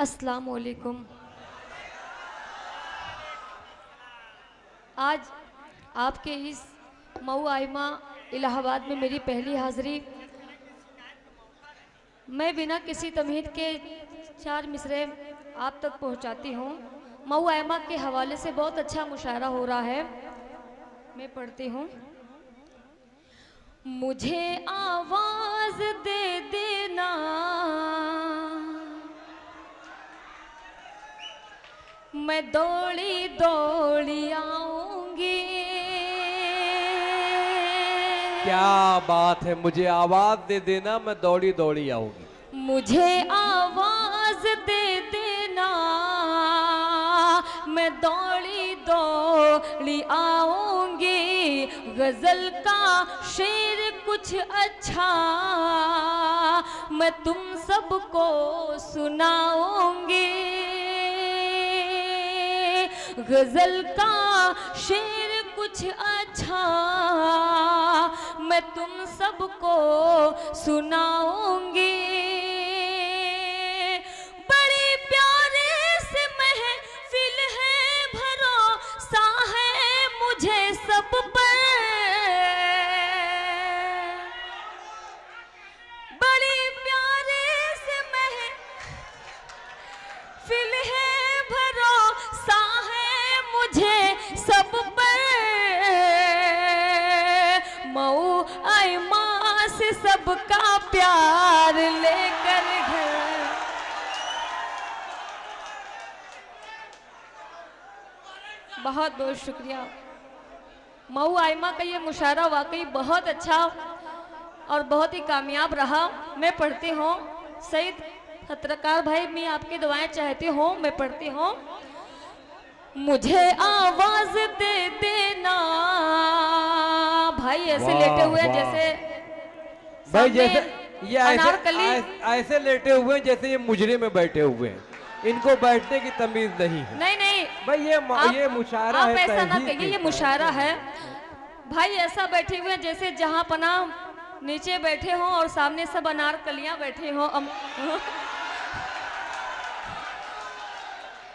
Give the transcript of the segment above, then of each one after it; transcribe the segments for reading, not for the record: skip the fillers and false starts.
अस्सलाम वालेकुम। आज आपके इस मऊ आइमा इलाहाबाद में मेरी पहली हाज़िरी। मैं बिना किसी तमहीद के 4 मिसरे आप तक पहुंचाती हूं। मऊ आइमा के हवाले से बहुत अच्छा मुशायरा हो रहा है, मैं पढ़ती हूं। मुझे आवाज दे देना, मैं दौड़ी दौड़ी आऊंगी। क्या बात है, मुझे आवाज दे देना, मैं दौड़ी दौड़ी आऊंगी। मुझे आवाज दे देना, मैं दौड़ी दौड़ी आऊंगी। गजल का शेर कुछ अच्छा मैं तुम सबको सुनाऊंगी। गजल का शेर कुछ अच्छा मैं तुम सबको सुनाऊंगी। बड़ी प्यारे से महफिल है, भरोसा है मुझे सब पर। बड़ी प्यारे से महफिल है, भरोसा है मुझे सब पर। मऊ आइमा से सबका प्यार लेकर घर। बहुत बहुत शुक्रिया। मऊ आइमा का ये मुशायरा वाकई बहुत अच्छा और बहुत ही कामयाब रहा। मैं पढ़ती हूँ। सईद खतरकार भाई, मैं आपकी दुआएं चाहती हूँ। मैं पढ़ती हूँ। मुझे आवाज दे देना। भाई ऐसे लेटे हुए हैं जैसे भाई जैसे ये अनारकली। ऐसे लेटे हुए हैं जैसे ये मुजरे में बैठे हुए हैं। इनको बैठने की तमीज नहीं है। नहीं नहीं भाई ये मुशायरा आप है, ऐसा ना तहजीब कहिए, ये की। मुशायरा है। भाई ऐसा बैठे हुए हैं जैसे जहां पना नीचे बैठे हों और सामने सब अनारकलियां बैठे हों।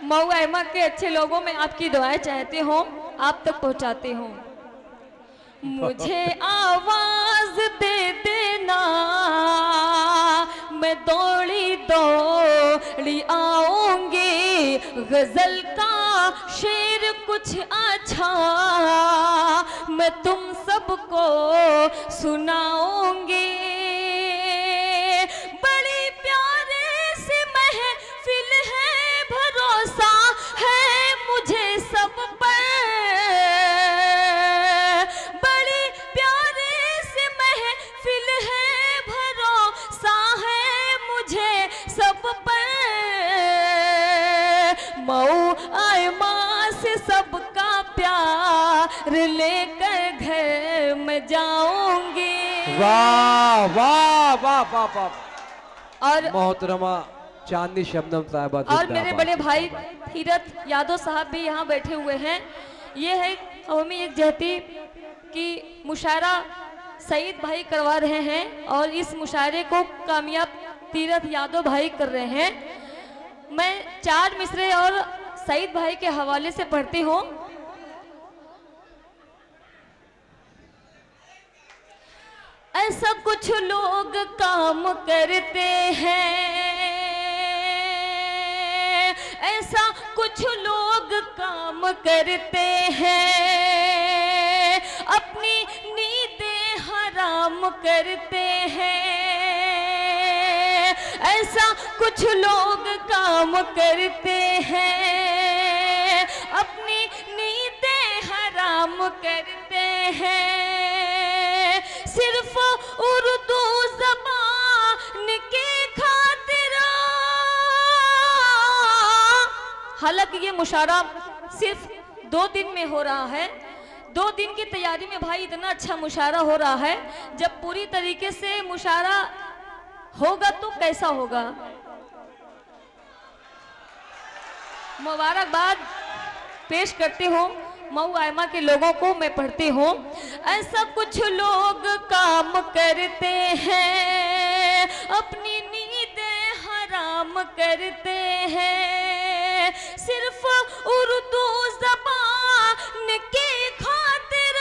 मऊ आइमा के अच्छे लोगों में आपकी दुआएं चाहती हूँ, आप तक पहुँचाती हूँ। मुझे आवाज दे देना, मैं दौड़ी दौड़ी आऊंगी। गजल का शेर कुछ अच्छा मैं तुम सबको सुनाऊंगी। बड़ी प्यारे से महफिल है, भरोसा है मुझे सब पर। बड़ी प्यारे से महफिल है, भरोसा है मुझे सब पर। मऊ आइमा से सबका प्यार लेकर घर में जाऊंगी। वाह वाह वाह वाह वाह। और मोहतरमा चांदनी शबनम साहिबा और मेरे बड़े भाई धीरज यादव साहब भी यहाँ बैठे हुए हैं। ये है कौमी यकजहती की मुशायरा सईद भाई करवा रहे हैं और इस मुशायरे को कामयाब धीरज यादव भाई कर रहे हैं। मैं 4 मिसरे और सईद भाई के हवाले से पढ़ती हूँ। ऐसा कुछ लोग काम करते हैं, ऐसा कुछ लोग काम करते हैं, अपनी नींदें हराम करते हैं। ऐसा कुछ लोग काम करते हैं, अपनी नींदें हराम करते हैं। सिर्फ उर्दू ज़बान के खातिर। हालांकि ये मुशायरा सिर्फ 2 दिन में हो रहा है। 2 दिन की तैयारी में भाई इतना अच्छा मुशायरा हो रहा है। जब पूरी तरीके से मुशायरा होगा तो कैसा होगा। मुबारकबाद पेश करती हूँ मऊ आइमा के लोगों को। मैं पढ़ती हूँ। ऐसा कुछ लोग काम करते हैं, अपनी नींदें हराम करते हैं, सिर्फ उर्दू ज़बान की खातिर,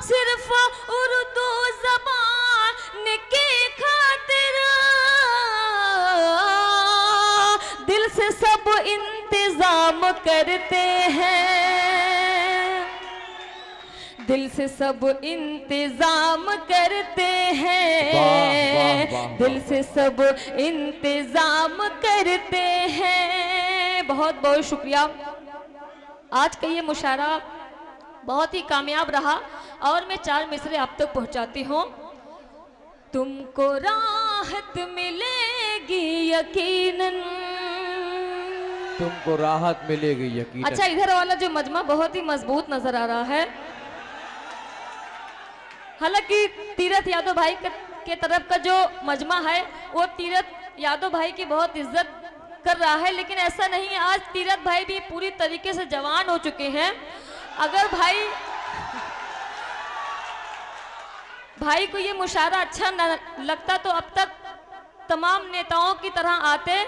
सिर्फ उर्दू ज़बान की खातिर दिल से सब इंतज़ाम करते हैं, दिल से सब इंतज़ाम करते हैं, वाह, वाह, वाह, दिल से सब इंतज़ाम करते हैं। बहुत बहुत शुक्रिया। आज का ये मुशायरा बहुत ही कामयाब रहा और मैं 4 मिसरे आप तक पहुंचाती हूँ। तुमको राहत मिलेगी यकीनन, तुमको राहत मिलेगी यकीनन। अच्छा, इधर वाला जो मजमा बहुत ही मजबूत नजर आ रहा है। हालांकि तीरथ यादव भाई के तरफ का जो मजमा है वो तीरथ यादव भाई की बहुत इज्जत कर रहा है, लेकिन ऐसा नहीं है। आज तीरथ भाई भी पूरी तरीके से जवान हो चुके हैं। अगर भाई को ये मुशायरा अच्छा न लगता तो अब तक तमाम नेताओं की तरह आते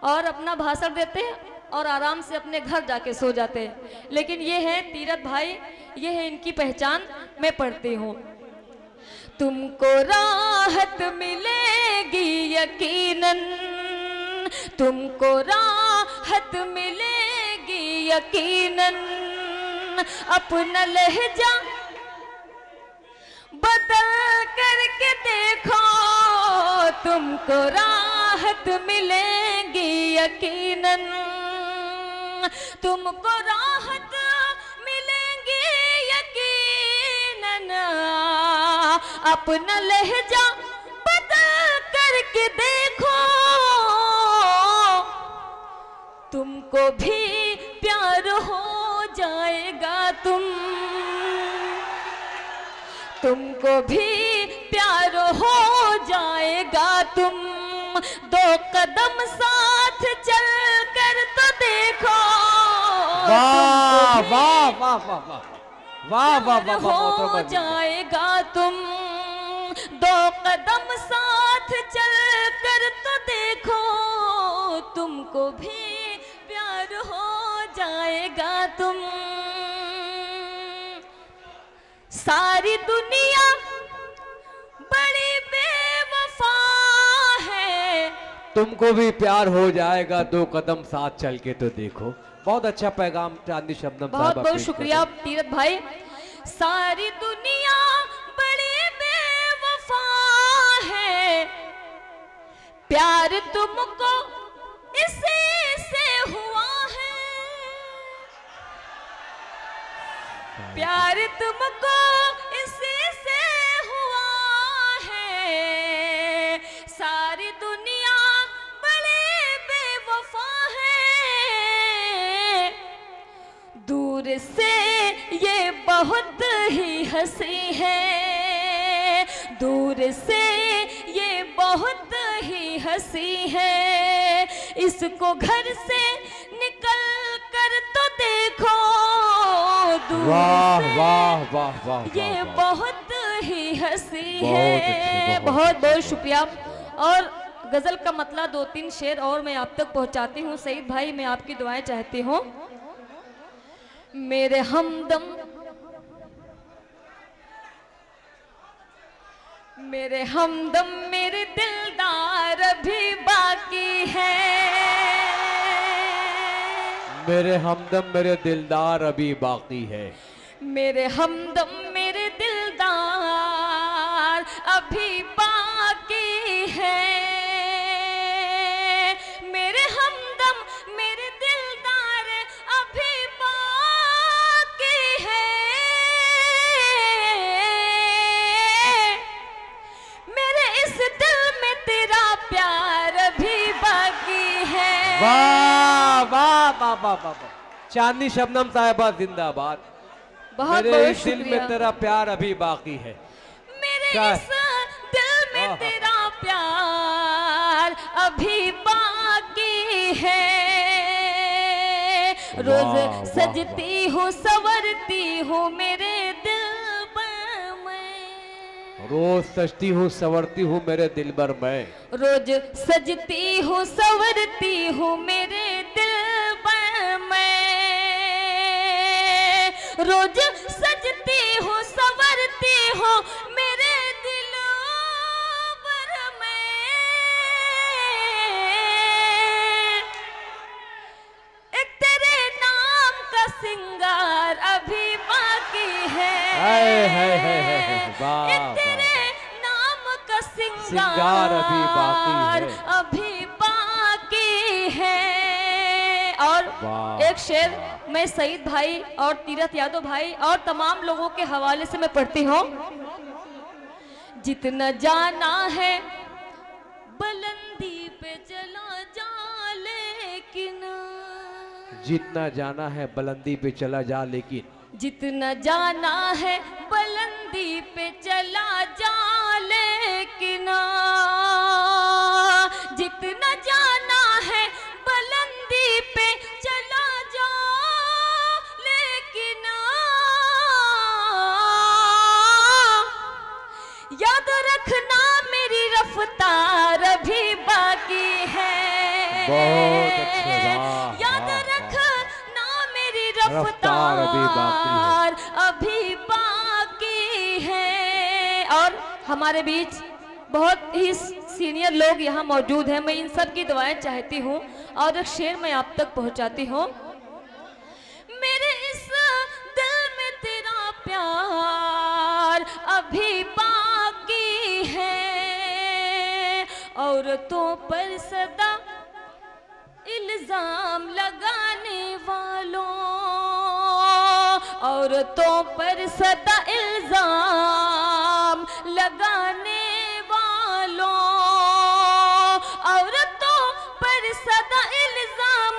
और अपना भाषण देते और आराम से अपने घर जाके सो जाते, लेकिन ये है तीरथ भाई, ये है इनकी पहचान। मैं पढ़ती हूँ। तुमको राहत मिलेगी यकीनन, तुमको राहत मिलेगी यकीनन, अपना लहजा बदल करके देखो, तुमको राहत मिलेगी यकीनन, तुमको राहत मिलेगी यकीनन, अपना लहजा बदल करके देखो, तुमको भी प्यार हो जाएगा, तुमको भी प्यार हो जाएगा, तुम 2 कदम साथ चल कर तो देखो, वाह वाह वाह वाह वाह वाह वाह वाह हो जाएगा, तुम 2 कदम साथ चल कर तो देखो, तुमको भी प्यार हो जाएगा, तुम। सारी दुनिया बड़ी बेवफा है, तुमको भी प्यार हो जाएगा 2 कदम साथ चल के तो देखो। बहुत अच्छा पैगाम चांदनी शबनम साहब। बहुत बहुत शुक्रिया तीरथ भाई। सारी दुनिया बड़ी बेवफा है, प्यार तुमको इसी से हुआ है, प्यार तुमको इसी से हुआ है, सारी दुनिया बड़ी बेवफा है, दूर से ये बहुत ही हंसी है, दूर से ये बहुत ही हंसी है, इसको घर से निकल कर तो देखो, दूर वाह से वाह वाह वाह, ये वाह, बहुत ही हंसी बहुत है। अच्छी, बहुत बहुत शुक्रिया। और गजल का मतलब 2-3 शेर और मैं आप तक पहुंचाती हूँ। सईद भाई, मैं आपकी दुआएं चाहती हूँ। मेरे हमदम, मेरे हमदम, मेरे दिलदार अभी बाकी है, मेरे हमदम मेरे दिलदार अभी बाकी है, मेरे हमदम मेरे दिलदार अभी बाकी है, मेरे हमदम मेरे दिलदार अभी बाकी है, मेरे इस दिल में तेरा प्यार अभी बाकी है। वाह वाह वाह वाह वाह वाह। चांदनी शबनम साहिबा जिंदाबाद। बहुत मेरे बहुत इस दिल शुक्रिया। में तेरा प्यार अभी बाकी है। मेरे क्या? इस दिल में आहा। तेरा प्यार अभी बाकी है, रोज वाह, वाह, सजती हूँ संवरती हूँ मेरे दिल में, रोज सजती हूँ संवरती हूँ मेरे दिल भर मैं, रोज सजती हूँ संवरती हूँ मेरे दिल पर मैं, रोज सजती हूँ संवरती हूँ मेरे दिल पर मैं, एक तेरे नाम का सिंगार अभी बाकी है, वाह एक तेरे नाम का सिंगार अभी बाकी है। अभी बाकी है। और वाह, एक शेर मैं सईद भाई और तीरथ यादव भाई और तमाम लोगों के हवाले से मैं पढ़ती हूँ। जितना जाना है बुलंदी पे चला जा लेकिन, जितना जाना है बुलंदी पे चला जा लेकिन, जितना जाना है बुलंदी पे चला जा लेकिन, जितना जाना है बुलंदी पे चला जा लेकिन, याद रखना मेरी रफ्तार अभी बाकी है, बहुत अच्छे, वाह, याद वाह, रखना मेरी रफ्तार अभी बाकी अभी बाकी है। और हमारे बीच बहुत ही सीनियर लोग यहाँ मौजूद हैं, मैं इन सब की दुआएं चाहती हूँ और एक शेर मैं आप तक पहुँचाती हूँ। मेरे इस दिल में तेरा प्यार अभी बाकी है, औरतों पर सदा इल्जाम लगाने वालों, औरतों पर सदा इल्जाम लगाने वालों, औरतों पर सदा इल्जाम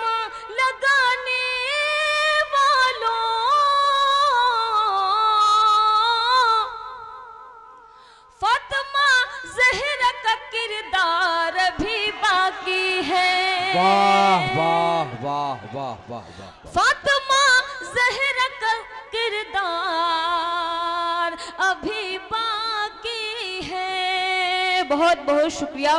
लगाने वालों, फातिमा ज़हरा का किरदार भी बाकी है, वाह वाह वाह वाह वाह वाह, फातिमा ज़हरा का किरदार अभी बाकी है। बहुत बहुत शुक्रिया।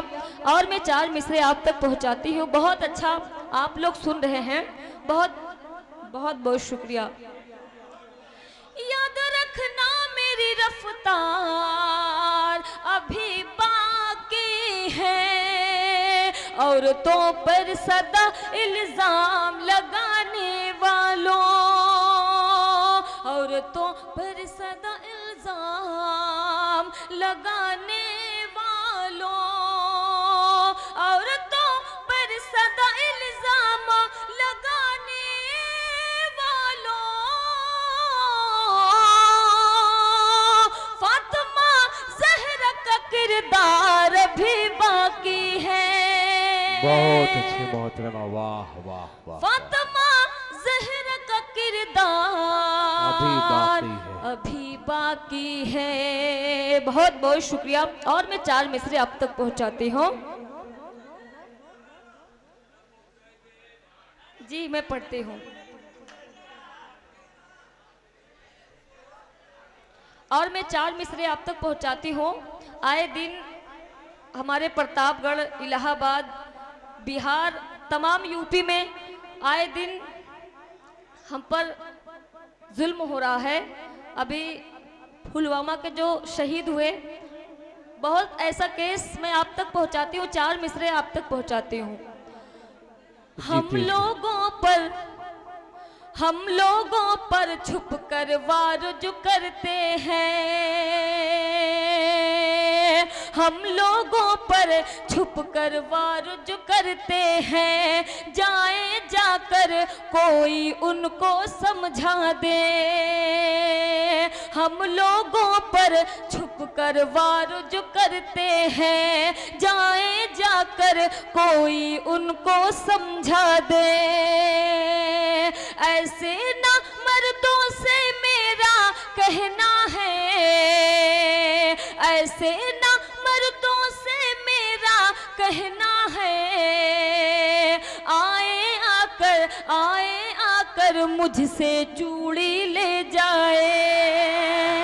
और मैं 4 मिसरे आप तक पहुंचाती हूँ। बहुत अच्छा आप लोग सुन रहे हैं, बहुत बहुत बहुत शुक्रिया। याद रखना मेरी रफ्तार अभी बाकी है, औरतों पर सदा इल्जाम लगाने वालों, औरतों पर सदा इल्जाम लगाने वालों, औरतों पर सदा इल्जाम लगाने वालों, फातिमा ज़हरा का किरदार भी बाकी है। बहुत अच्छे मोहतरमा, वाह वाह वाह, फातिमा ज़हरा का किरदार अभी बाकी है। बहुत बहुत शुक्रिया। और मैं 4 मिसरे आप तक पहुंचाती हूँ। जी मैं पढ़ती हूँ। और मैं 4 मिसरे आप तक पहुंचाती हूँ। आए दिन हमारे प्रतापगढ़, इलाहाबाद, बिहार, तमाम यूपी में आए दिन हम पर जुल्म हो रहा है। अभी पुलवामा के जो शहीद हुए, बहुत ऐसा केस मैं आप तक पहुंचाती हूँ। 4 मिसरे आप तक पहुंचाती हूँ। हम लोगों पर छुप कर वार जो करते हैं, हम लोगों पर छुप कर वार जो करते हैं, जाए जाकर कोई उनको समझा दे। हम लोगों पर छुप कर वार जो करते हैं, जाए जाकर कोई उनको समझा दे। ऐसे ना मर्दों से मेरा कहना है, ऐसे ना मर्दों से मेरा कहना है। आए आकर मुझसे चूड़ी ले जाए।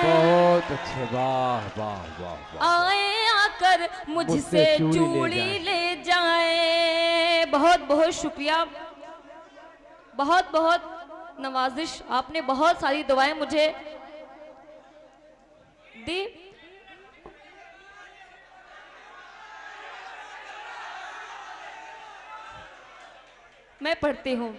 बहुत बहुत अच्छे, वाह वाह वाह वाह। आए आकर मुझसे चूड़ी ले जाए। बहुत बहुत शुक्रिया, बहुत बहुत नवाजिश, आपने बहुत सारी दुआएं मुझे दी। मैं पढ़ती हूँ।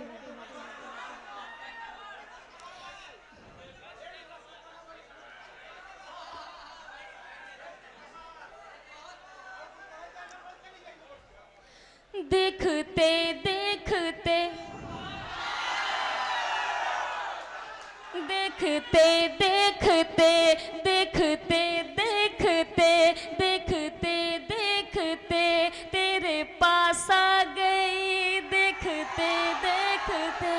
देखते देखते देखते देखते देखते देखते देखते देखते तेरे पास आ गई। देखते देखते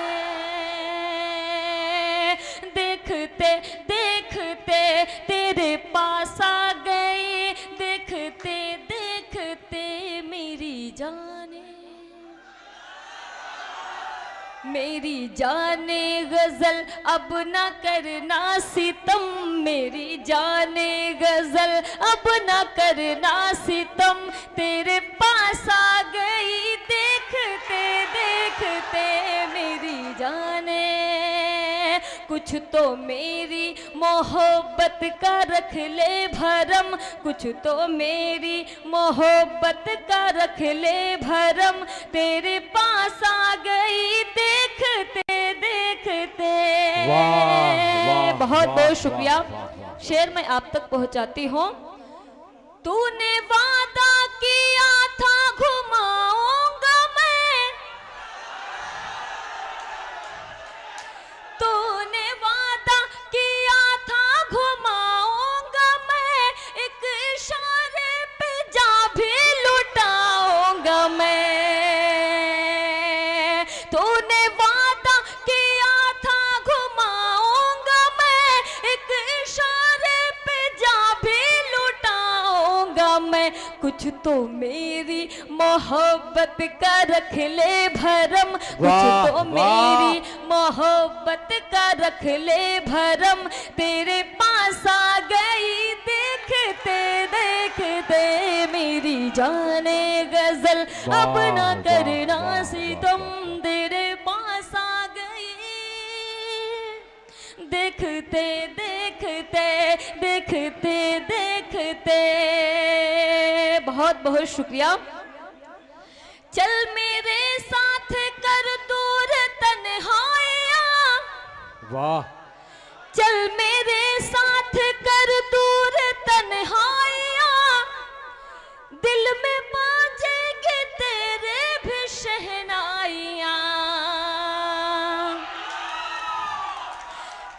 देखते देखते तेरे पास आ गई। देखते देखते मेरी जाने मेरी जाने गजल अब ना करना सितम। मेरी जाने गजल अब ना करना सितम। तेरे पास आ गई। देखते देखते मेरी जाने कुछ तो मेरी मोहब्बत का रख ले भरम। कुछ तो मेरी मोहब्बत का रख ले भरम। तेरे पास आ गई। देखते देखते बहुत बहुत शुक्रिया। शेर मैं आप तक पहुंचाती हूँ। तूने वादा किया था घुमाऊंगा मैं। तूने वादा किया था घुमाऊंगा मैं। एक इशारे पे जा भी लुटाऊंगा मैं। तूने वादा किया था घुमाऊंगा मैं। एक इशारे पे जा भी लुटाऊंगा मैं। कुछ तो मेरी मोहब्बत का रख ले भरम। कुछ तो मेरी मोहब्बत का रख ले भरम। तेरे पास आ गई। देखते देखते मेरी जाने गजल अब ना करना सितम। तेरे पास आ गई। देखते देखते देखते देखते बहुत बहुत शुक्रिया। चल मेरे साथ कर दूर तन्हाइयाँ। वाह। चल मेरे साथ कर दूर तन्हाइयाँ। दिल में बाजेंगे तेरे भी शहनाइयाँ।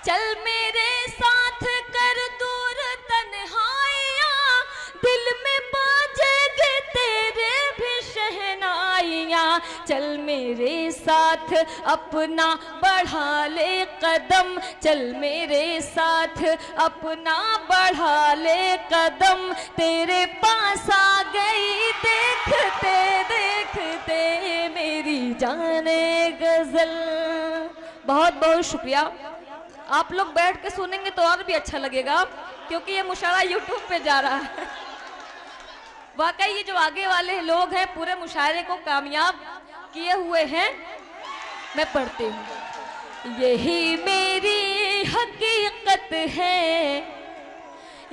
चल मेरे साथ कर दूर तन्हाइयाँ। दिल में बाजेंगे तेरे भी शहनाइयाँ। चल मेरे साथ अपना बढ़ा ले कदम। चल मेरे साथ अपना बढ़ा ले कदम। तेरे पास आ गई। देखते देखते मेरी जाने गजल। बहुत बहुत शुक्रिया। आप लोग बैठ के सुनेंगे तो और भी अच्छा लगेगा, क्योंकि ये मुशायरा यूट्यूब पे जा रहा है। वाकई ये जो आगे वाले लोग हैं पूरे मुशायरे को कामयाब किए हुए हैं। मैं पढ़ती हूँ। यही मेरी हकीकत है।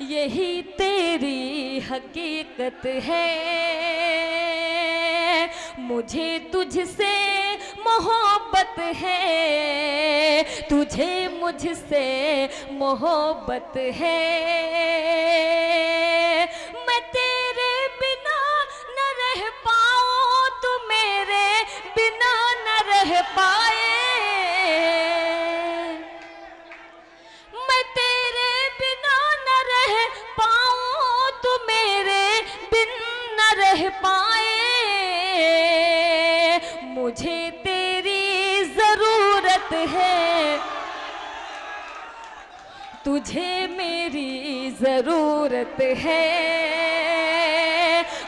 यही तेरी हकीकत है। मुझे तुझसे मोहब्बत है। तुझे मुझसे मोहब्बत है। मैं तेरे बिना न रह पाऊँ। तू मेरे बिना न रह पाए। मैं तेरे बिना न रह पाऊँ। तू मेरे बिन न रह पाए। मुझे तेरी जरूरत है। तुझे मेरी जरूरत है।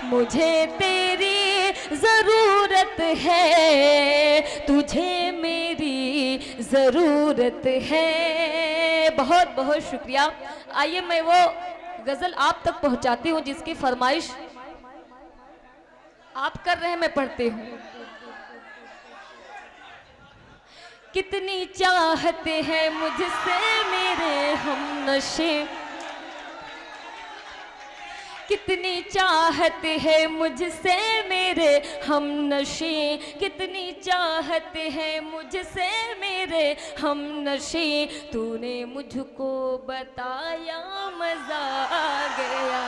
मुझे तेरी जरूरत है। तुझे मेरी जरूरत है। बहुत बहुत शुक्रिया। आइए मैं वो गजल आप तक पहुंचाती हूँ जिसकी फरमाइश आप कर रहे हैं, मैं पढ़ती हूँ। कितनी चाहते हैं मुझसे मेरे हमनशे, कितनी चाहते हैं मुझसे मेरे हमनशे, कितनी चाहते हैं मुझसे मेरे हमनशे, तूने मुझको बताया मजा आ गया।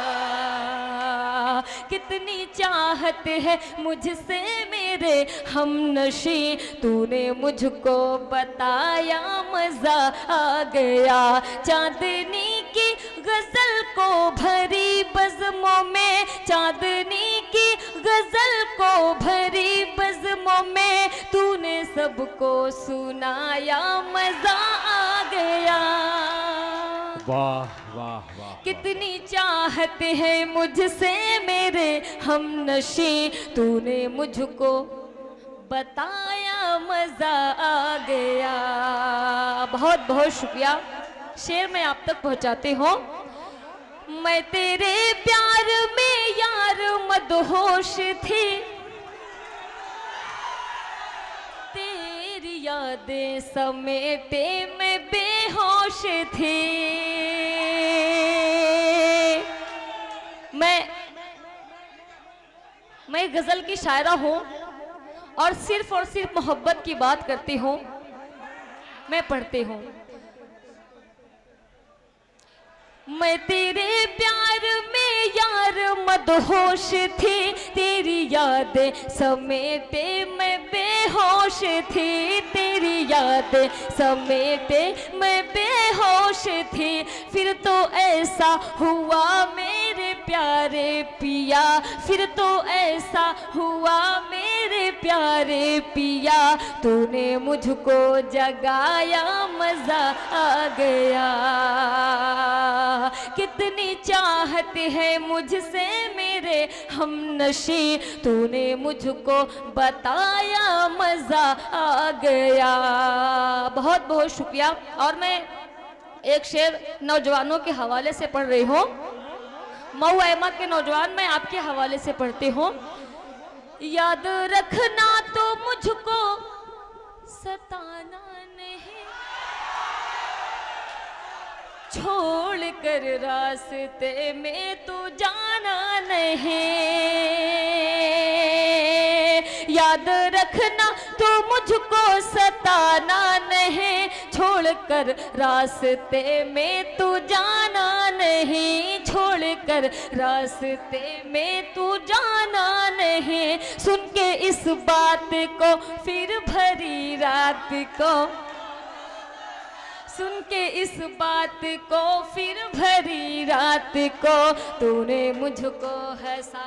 कितनी चाहते हैं मुझसे मेरे हमनशे, तूने मुझको बताया मजा आ गया। चांदनी की गजल को भरी बज़्मों में, चांदनी की गजल को भरी बज़्मों में, तूने सबको सुनाया मजा आ गया। वाह वाह वाह। कितनी चाहते हैं मुझसे मेरे हमनशे, तूने मुझको बताया मजा आ गया। बहुत बहुत शुक्रिया। शेर मैं आप तक पहुंचाती हूँ। मैं तेरे प्यार में यार मदहोश थी, तेरी यादें समेटे मैं बेहोश थी। मैं गजल की शायरा हूँ और सिर्फ मोहब्बत की बात करती हूँ। मैं पढ़ती हूँ। मैं तेरे प्यार में यार मदहोश थी, तेरी यादें समेटे मैं बेहोश थी, तेरी यादें समेटे मैं बेहोश थी। फिर तो ऐसा हुआ मेरे प्यारे पिया, फिर तो ऐसा हुआ मेरे प्यारे पिया, तूने मुझको जगाया मजा आ गया। कितनी चाहते हैं मुझसे मेरे हमनशे, तूने मुझको बताया मजा आ गया। बहुत बहुत शुक्रिया। और मैं एक शेर नौजवानों के हवाले से पढ़ रही हूँ। मऊ ऐमा के नौजवान मैं आपके हवाले से पढ़ती हूँ। याद रखना तो मुझको सताना नहीं, छोड़ कर रास्ते में तू जाना नहीं। याद रखना तो मुझको सताना नहीं, छोड़ कर रास्ते में तू जाना नहीं, छोड़ कर रास्ते में तू जाना नहीं। सुन के इस बात को फिर भरी रात को, सुन के इस बात को फिर भरी रात को, तूने मुझको हंसा